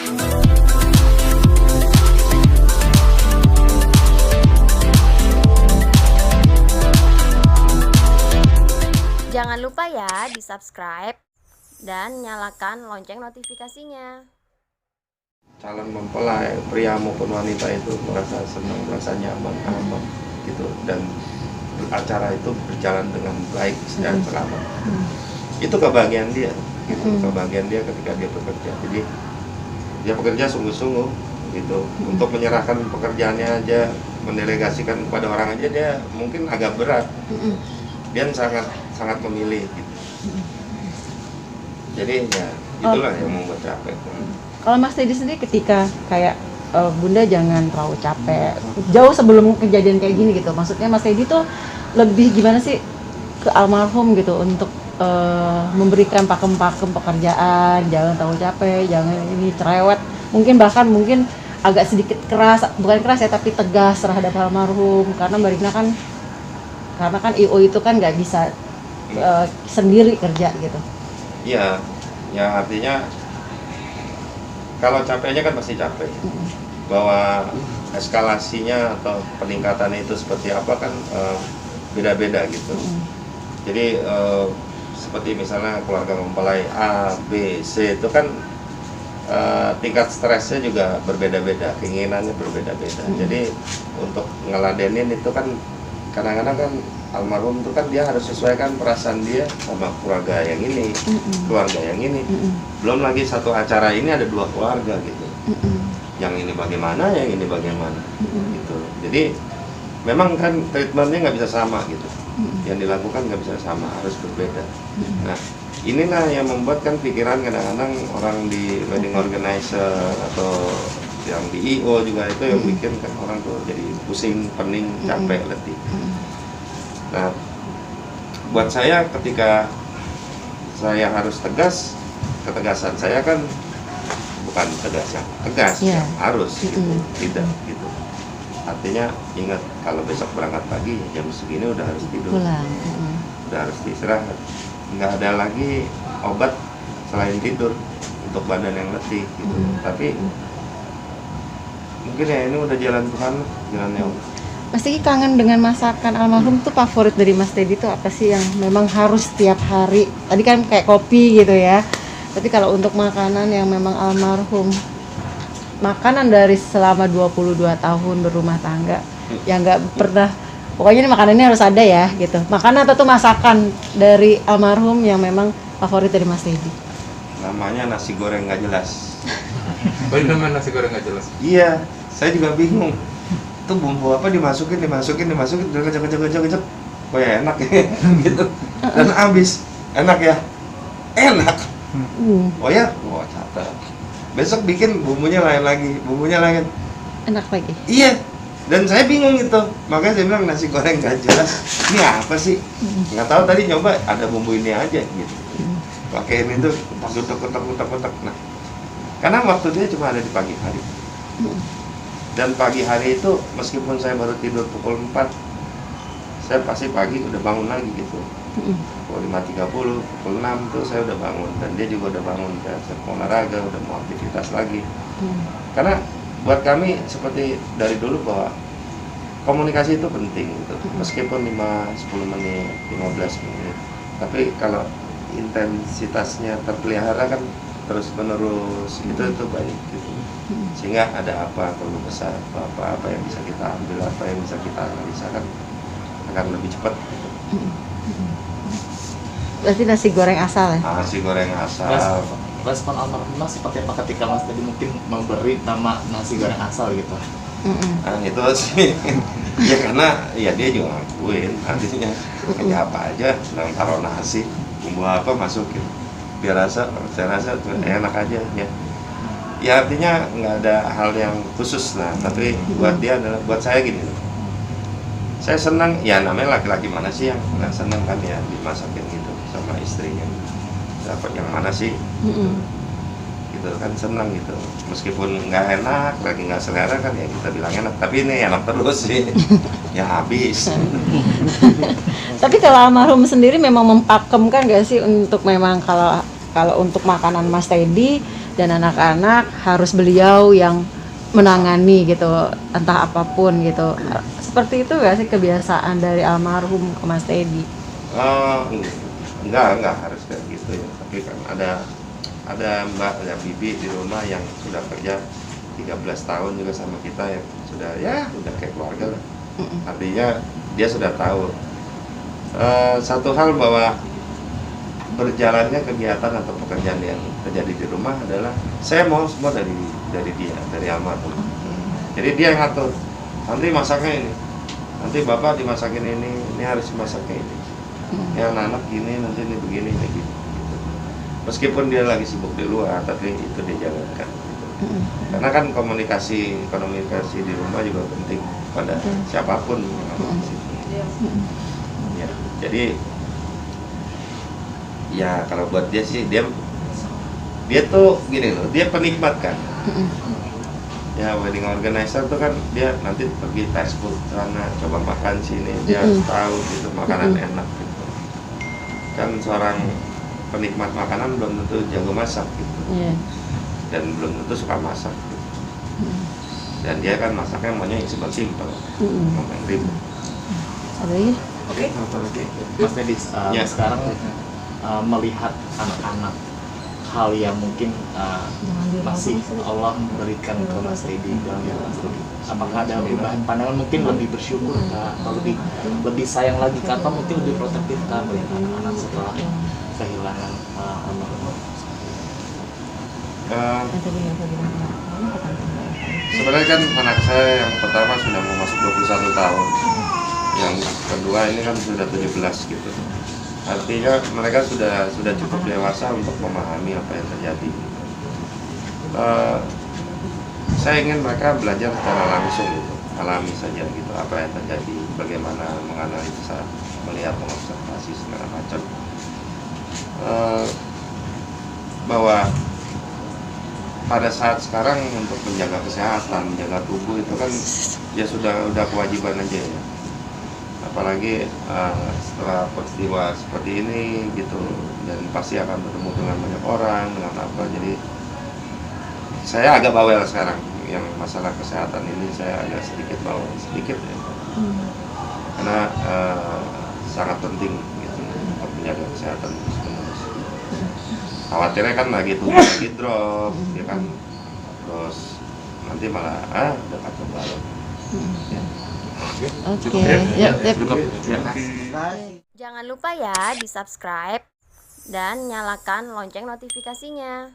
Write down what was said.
Jangan lupa ya di-subscribe dan nyalakan lonceng notifikasinya. Calon mempelai, pria maupun wanita itu merasa senang, merasa nyaman, aman gitu, dan acara itu berjalan dengan baik dan selamat. Itu kebahagiaan dia, gitu. Kebahagiaan dia ketika dia bekerja. Jadi dia bekerja sungguh-sungguh gitu, untuk menyerahkan pekerjaannya aja, mendelegasikan kepada orang aja dia mungkin agak berat. Dia sangat memilih gitu. Jadi ya itulah yang membuat capek. Kalau Mas Teddy sendiri ketika kayak Bunda jangan terlalu capek, jauh sebelum kejadian kayak gini gitu, maksudnya Mas Teddy tuh lebih gimana sih ke almarhum gitu untuk memberikan pakem-pakem pekerjaan, jangan terlalu capek, jangan ini cerewet, mungkin agak sedikit keras, bukan keras ya tapi tegas terhadap almarhum, karena Mbak Rina kan IO itu kan nggak bisa sendiri kerja gitu. Iya, ya artinya kalau capeknya kan pasti capek. Bahwa eskalasinya atau peningkatannya itu seperti apa kan beda-beda gitu. Jadi seperti misalnya keluarga mempelai A, B, C itu kan tingkat stresnya juga berbeda-beda, keinginannya berbeda-beda. Jadi untuk ngeladenin itu kan kadang-kadang kan almarhum itu kan dia harus sesuaikan perasaan dia sama keluarga yang ini, keluarga yang ini. Belum lagi satu acara ini ada dua keluarga gitu. Yang ini bagaimana, yang ini bagaimana gitu. Jadi memang kan treatmentnya nggak bisa sama gitu. Yang dilakukan nggak bisa sama, harus berbeda. Nah inilah yang membuat kan pikiran kadang-kadang orang di wedding organizer atau yang di IO juga itu yang bikin kan orang tuh jadi pusing, pening, capek, letih. Nah, buat saya ketika saya harus tegas, ketegasan saya kan bukan tegas yang tegas, yang harus gitu, tidak gitu. Artinya ingat kalau besok berangkat pagi jam segini udah harus tidur, udah harus istirahat, nggak ada lagi obat selain tidur untuk badan yang letih gitu. Tapi mungkin ya ini udah jalan Tuhan, jalannya Allah. Mas Teddy kangen dengan masakan almarhum tuh, favorit dari Mas Teddy tuh apa sih yang memang harus setiap hari? Tadi kan kayak kopi gitu ya. Tapi kalau untuk makanan yang memang almarhum, makanan dari selama 22 tahun berumah tangga yang nggak pernah, pokoknya ini makanannya harus ada ya gitu. Makanan atau tuh masakan dari almarhum yang memang favorit dari Mas Teddy? Namanya nasi goreng nggak jelas. Oh, ini namanya nasi goreng nggak jelas? Iya, saya juga bingung. Itu bumbu apa dimasukin, udah kejek. Oh ya enak ya, gitu. Dan habis, enak ya? Enak. Oh ya? Wah, catat. Besok bikin bumbunya lain lagi, Enak lagi? Iya, dan saya bingung gitu. Makanya saya bilang nasi goreng nggak jelas. Ini apa sih? Nggak tahu, tadi nyoba ada bumbu ini aja gitu. Pakein itu, kotak. Nah, karena waktu dia cuma ada di pagi hari. Dan pagi hari itu meskipun saya baru tidur pukul 4, saya pasti pagi udah bangun lagi gitu. Pukul 5.30, pukul 6 tuh saya udah bangun, dan dia juga udah bangun, saya mau olahraga, udah mau aktivitas lagi. Karena buat kami seperti dari dulu bahwa komunikasi itu penting gitu. Meskipun 5-10 menit, 15 menit, tapi kalau intensitasnya terpelihara kan terus menerus, itu baik gitu. Sehingga ada apa perlu besar, apa yang bisa kita ambil, apa yang bisa kita analisa kan akan lebih cepat gitu. Berarti nasi goreng asal ya? Nasi goreng asal. Respon almarhum seperti apa ketika Mas tadi mungkin memberi nama nasi goreng asal gitu? Nah itu sih ya karena ya dia juga ngakuin, artinya kayak apa aja taruh nasi, bumbu apa masukin, biar saya rasa enak aja ya. Ya artinya nggak ada hal yang khusus lah, tapi buat dia adalah, buat saya gini, saya senang, ya namanya laki-laki mana sih yang nggak senang kan ya dimasakin gitu sama istrinya, dapat yang mana sih gitu kan, senang gitu, meskipun nggak enak, lagi nggak selera kan ya kita bilang enak, tapi ini enak terus sih ya habis. Tapi kalau almarhum sendiri memang mempakemkan nggak sih untuk memang kalau kalau untuk makanan Mas Teddy dan anak-anak harus beliau yang menangani gitu, entah apapun gitu. Seperti itu gak sih kebiasaan dari almarhum ke Mas Teddy? Enggak harus kayak gitu ya. Tapi kan ada Mbak, ada Bibi di rumah yang sudah kerja 13 tahun juga sama kita, yang sudah udah kayak keluarga lah. Artinya dia sudah tahu satu hal, bahwa berjalannya kegiatan atau pekerjaan yang terjadi di rumah adalah saya mau semua dari dia, dari almarhum. Jadi dia yang ngatur, nanti masaknya ini, nanti bapak dimasakin ini harus dimasaknya ini, yang anak-anak gini, nanti ini begini, ini gitu. Meskipun dia lagi sibuk di luar, tapi itu dia jalankan gitu. Karena kan komunikasi di rumah juga penting pada siapapun ya. Jadi ya kalau buat dia sih, dia tuh gini loh, dia penikmat kan. Ya, wedding organizer tuh kan dia nanti pergi fast food sana, coba makan sini, dia harus tahu gitu makanan enak gitu. Kan seorang penikmat makanan belum tentu jago masak gitu. Dan belum tentu suka masak gitu. Dan dia kan masaknya maunya yang simpel, mau yang ribet. Ada ya? Oke. Mas Teddy, Ya. sekarang melihat anak-anak, hal yang mungkin masih Allah berikan ke Mas Teddy dalam hidup Mas Teddy, apakah ada perubahan pandangan, mungkin lebih bersyukur kah, atau lebih sayang lagi kah, atau mungkin lebih protektif kah melihat anak-anak setelah kehilangan almarhum? Sebenarnya kan anak saya yang pertama sudah mau masuk 21 tahun, yang kedua ini kan sudah 17 gitu. Artinya mereka sudah cukup dewasa untuk memahami apa yang terjadi. Saya ingin mereka belajar secara langsung gitu, alami saja gitu apa yang terjadi, bagaimana menganalisa, melihat, mengobservasi segala macam. Bahwa pada saat sekarang untuk menjaga kesehatan, menjaga tubuh itu kan ya udah kewajiban aja ya. Apalagi setelah peristiwa seperti ini gitu, dan pasti akan bertemu dengan banyak orang, dengan apa. Jadi saya agak bawel sekarang yang masalah kesehatan ini, saya agak sedikit bawel sedikit ya. Karena sangat penting gitu untuk menjaga kesehatan terus-menerus. Khawatirnya kan lagi tubuh lagi drop, ya kan, terus nanti malah udah kacau balau. Ya. Oke. Ya. Jangan lupa ya di subscribe dan nyalakan lonceng notifikasinya.